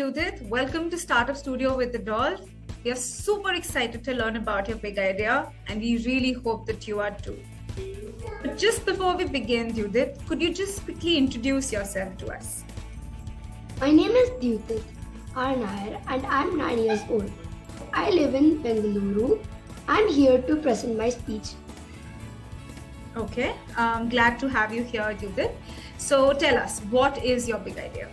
Dyuthit. Welcome to Startup Studio with the Dolls. We are super excited to learn about your big idea, and we really hope that you are too. But just before we begin, Dyuthit, could you just quickly introduce yourself to us? My name is Dyuthit Nair and I'm 9 years old. I live in Bengaluru. I'm here to present my speech. Okay, I'm glad to have you here, Dyuthit. So tell us, what is your big idea?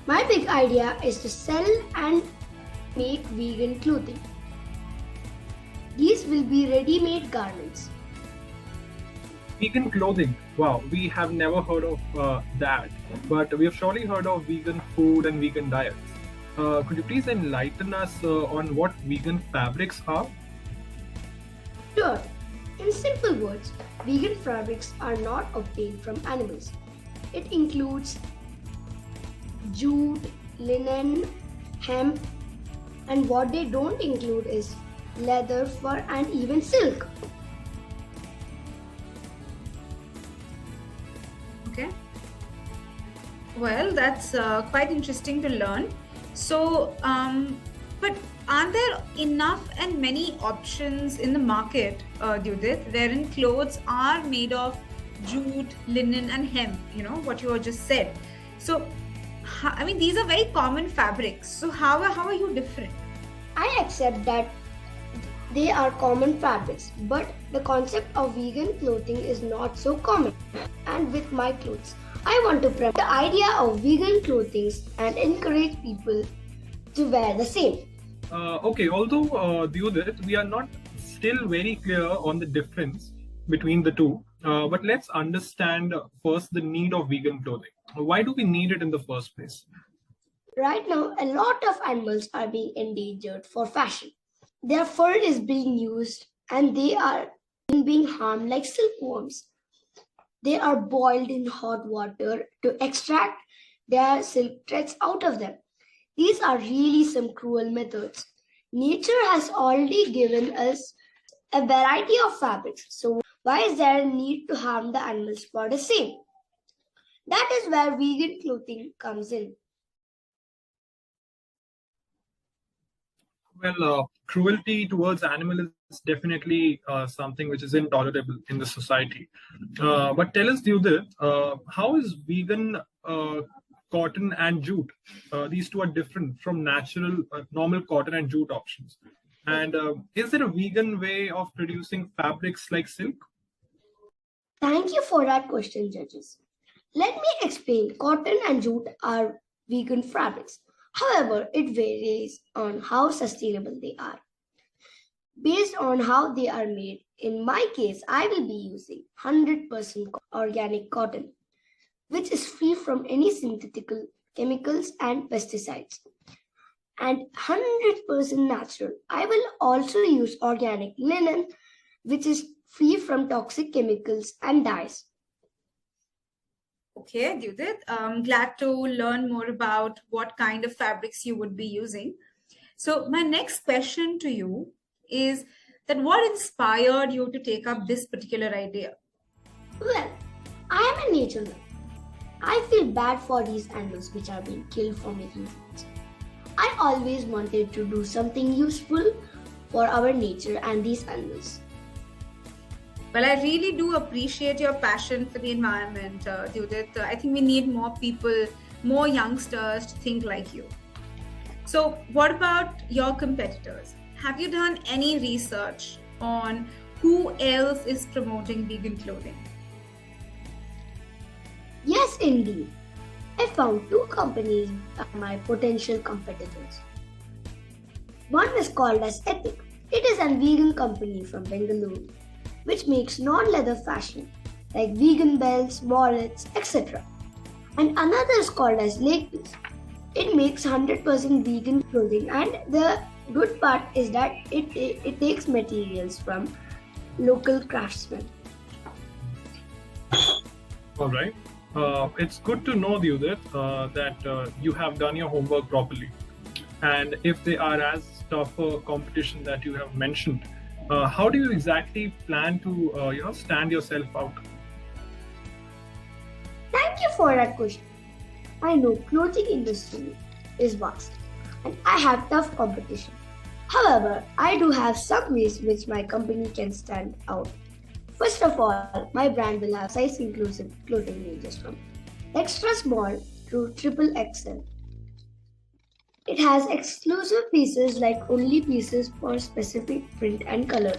My big idea is to sell and make vegan clothing. These will be ready-made garments. Vegan clothing. Wow, we have never heard of that, but we have surely heard of vegan food and vegan diets. Could you please enlighten us on what vegan fabrics are? Sure. In simple words, vegan fabrics are not obtained from animals. It includes jute, linen, hemp, and what they don't include is leather, fur, and even silk. Okay. Well, that's quite interesting to learn. So, but aren't there enough and many options in the market, Dyuthit, wherein clothes are made of jute, linen, and hemp? You know what you just said. So, I mean, these are very common fabrics. So, how are you different? I accept that they are common fabrics, but the concept of vegan clothing is not so common. And with my clothes, I want to promote the idea of vegan clothing and encourage people to wear the same. Okay, although Dyuthit, we are not still very clear on the difference between the two, but let's understand first the need of vegan clothing. Why do we need it in the first place? Right now, a lot of animals are being endangered for fashion. Their fur is being used and they are being harmed like silkworms. They are boiled in hot water to extract their silk threads out of them. These are really some cruel methods. Nature has already given us a variety of fabrics, so why is there a need to harm the animals for the same? That is where vegan clothing comes in. Well, cruelty towards animals is definitely something which is intolerable in the society. But tell us, Dyuthit, how is vegan cotton and jute? These two are different from natural, normal cotton and jute options. And is there a vegan way of producing fabrics like silk? Thank you for that question, judges. Let me explain. Cotton and jute are vegan fabrics. However, it varies on how sustainable they are. Based on how they are made, in my case, I will be using 100% organic cotton, which is free from any synthetic chemicals and pesticides, and 100% natural. I will also use organic linen, which is free from toxic chemicals and dyes. Okay, Dyuthit, I'm glad to learn more about what kind of fabrics you would be using. So my next question to you is that what inspired you to take up this particular idea? Well, I am a nature lover. I feel bad for these animals which are being killed for making food. I always wanted to do something useful for our nature and these animals. Well, I really do appreciate your passion for the environment, Dyuthit. I think we need more people, more youngsters to think like you. So what about your competitors? Have you done any research on who else is promoting vegan clothing? Yes, indeed. I found two companies are my potential competitors. One is called as Ethic. It is a vegan company from Bengaluru, which makes non-leather fashion like vegan belts, wallets, etc. And another is called as Lakepiece. It makes 100% vegan clothing, and the good part is that it takes materials from local craftsmen. All right. It's good to know, Dyuthit, that you have done your homework properly. And if they are as tough a competition that you have mentioned, how do you exactly plan to stand yourself out? Thank you for that question. I know clothing industry is vast and I have tough competition. However, I do have some ways which my company can stand out. First of all, my brand will have size inclusive clothing ranges from extra small to triple XL. It has exclusive pieces like only pieces for specific print and color,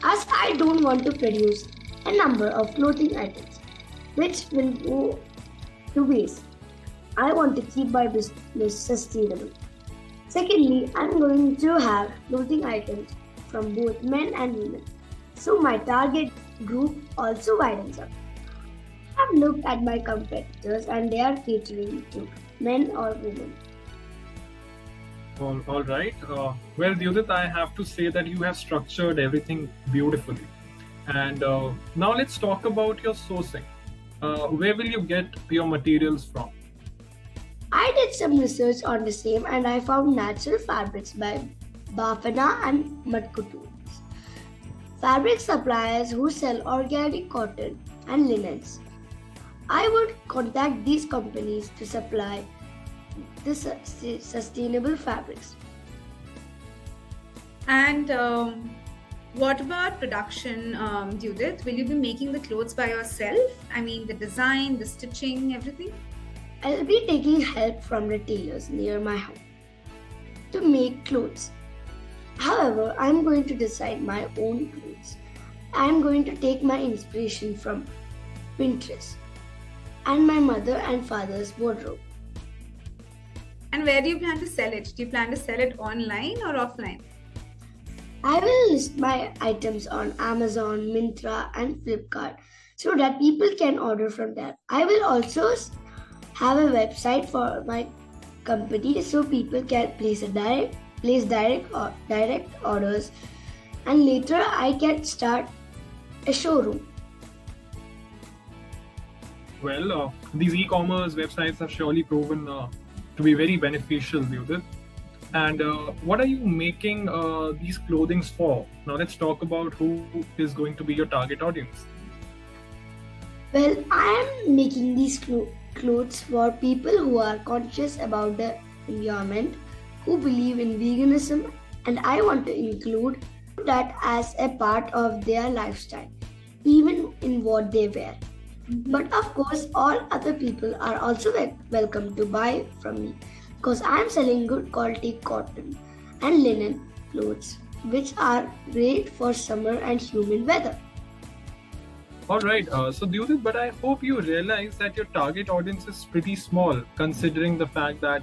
as I don't want to produce a number of clothing items which will go to waste. I want to keep my business sustainable. Secondly, I'm going to have clothing items from both men and women, so my target group also widens up. I've looked at my competitors and they are catering to men or women. All right. Well, Dyuthit, I have to say that you have structured everything beautifully. And now let's talk about your sourcing. Where will you get your materials from? I did some research on the same and I found natural fabrics by Bafana and Matkutus, fabric suppliers who sell organic cotton and linens. I would contact these companies to supply the sustainable fabrics. And what about production, Judith? Will you be making the clothes by yourself? I mean, the design, the stitching, everything? I'll be taking help from retailers near my home to make clothes. However, I'm going to design my own clothes. I'm going to take my inspiration from Pinterest and my mother and father's wardrobe. And where do you plan to sell it? Do you plan to sell it online or offline? I will list my items on Amazon, Myntra, and Flipkart so that people can order from there. I will also have a website for my company so people can place direct orders, and later I can start a showroom. Well, these e-commerce websites have surely proven to be very beneficial, Dyuthit. And what are you making these clothings for? Now let's talk about who is going to be your target audience. Well, I am making these clothes for people who are conscious about the environment, who believe in veganism, and I want to include that as a part of their lifestyle, even in what they wear. But of course, all other people are also welcome to buy from me because I am selling good quality cotton and linen clothes which are great for summer and humid weather. All right, so Dyuthit, but I hope you realize that your target audience is pretty small, considering the fact that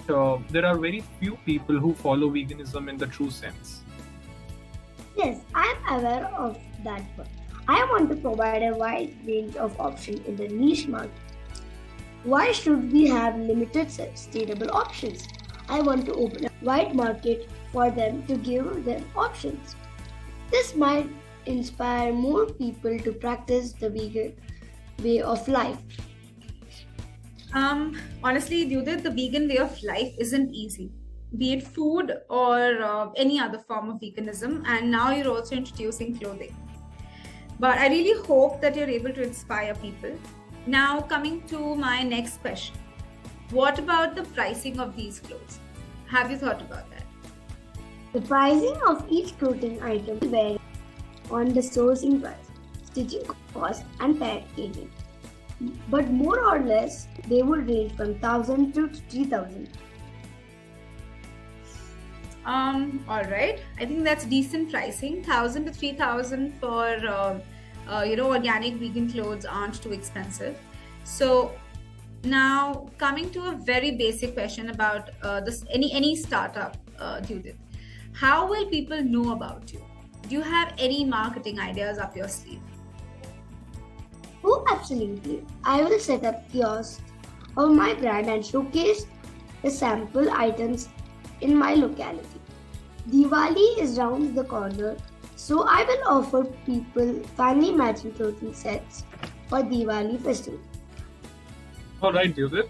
there are very few people who follow veganism in the true sense. Yes, I am aware of that, but I want to provide a wide range of options in the niche market. Why should we have limited sustainable options? I want to open a wide market for them to give them options. This might inspire more people to practice the vegan way of life. Honestly, Judith, the vegan way of life isn't easy, be it food or any other form of veganism. And now you're also introducing clothing. But I really hope that you're able to inspire people. Now, coming to my next question. What about the pricing of these clothes? Have you thought about that? The pricing of each clothing item will vary on the sourcing price, stitching cost, and packaging. But more or less, they would range from 1,000 to 3,000. All right. I think that's decent pricing. 1,000 to 3,000 for organic vegan clothes aren't too expensive. So now coming to a very basic question about any startup, Judith. How will people know about you? Do you have any marketing ideas up your sleeve? Oh, absolutely. I will set up kiosks of my brand and showcase the sample items in my locality. Diwali is round the corner, so I will offer people family matching clothing sets for Diwali festival. All right, Dyuthit.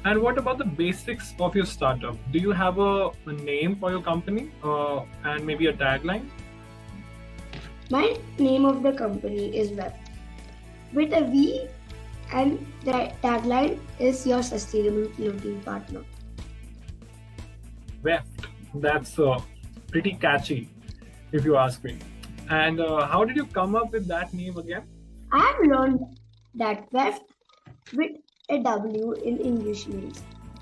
And what about the basics of your startup? Do you have a name for your company and maybe a tagline? My name of the company is VEFT with a V, and the tagline is your sustainable clothing partner. VEFT. That's pretty catchy, if you ask me. And how did you come up with that name again? I have learned that VEFT with a W in English means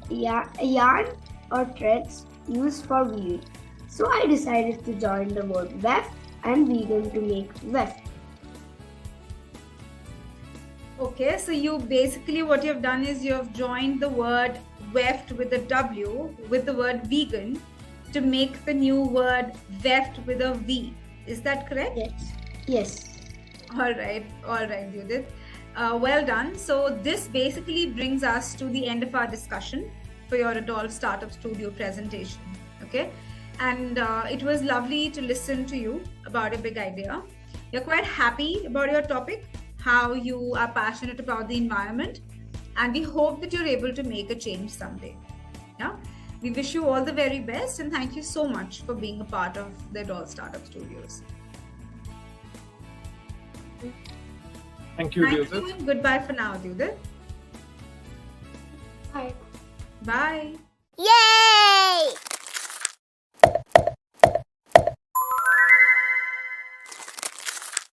yarn or threads used for weaving. So I decided to join the word VEFT and vegan to make VEFT. Okay, so you basically what you've done is you have joined the word VEFT with a W with the word vegan to make the new word VEFT with a V. Is that correct? Yes. Yes. All right, Dyuthit. Well done. So this basically brings us to the end of our discussion for your Adult Startup Studio presentation. Okay, and it was lovely to listen to you about a big idea. You're quite happy about your topic, how you are passionate about the environment, and we hope that you're able to make a change someday. Yeah, we wish you all the very best, and thank you so much for being a part of the Adult Startup Studios. Thank you, Thank Dyuthit. you, and goodbye for now, Dyuthit. Bye. Bye. Yay!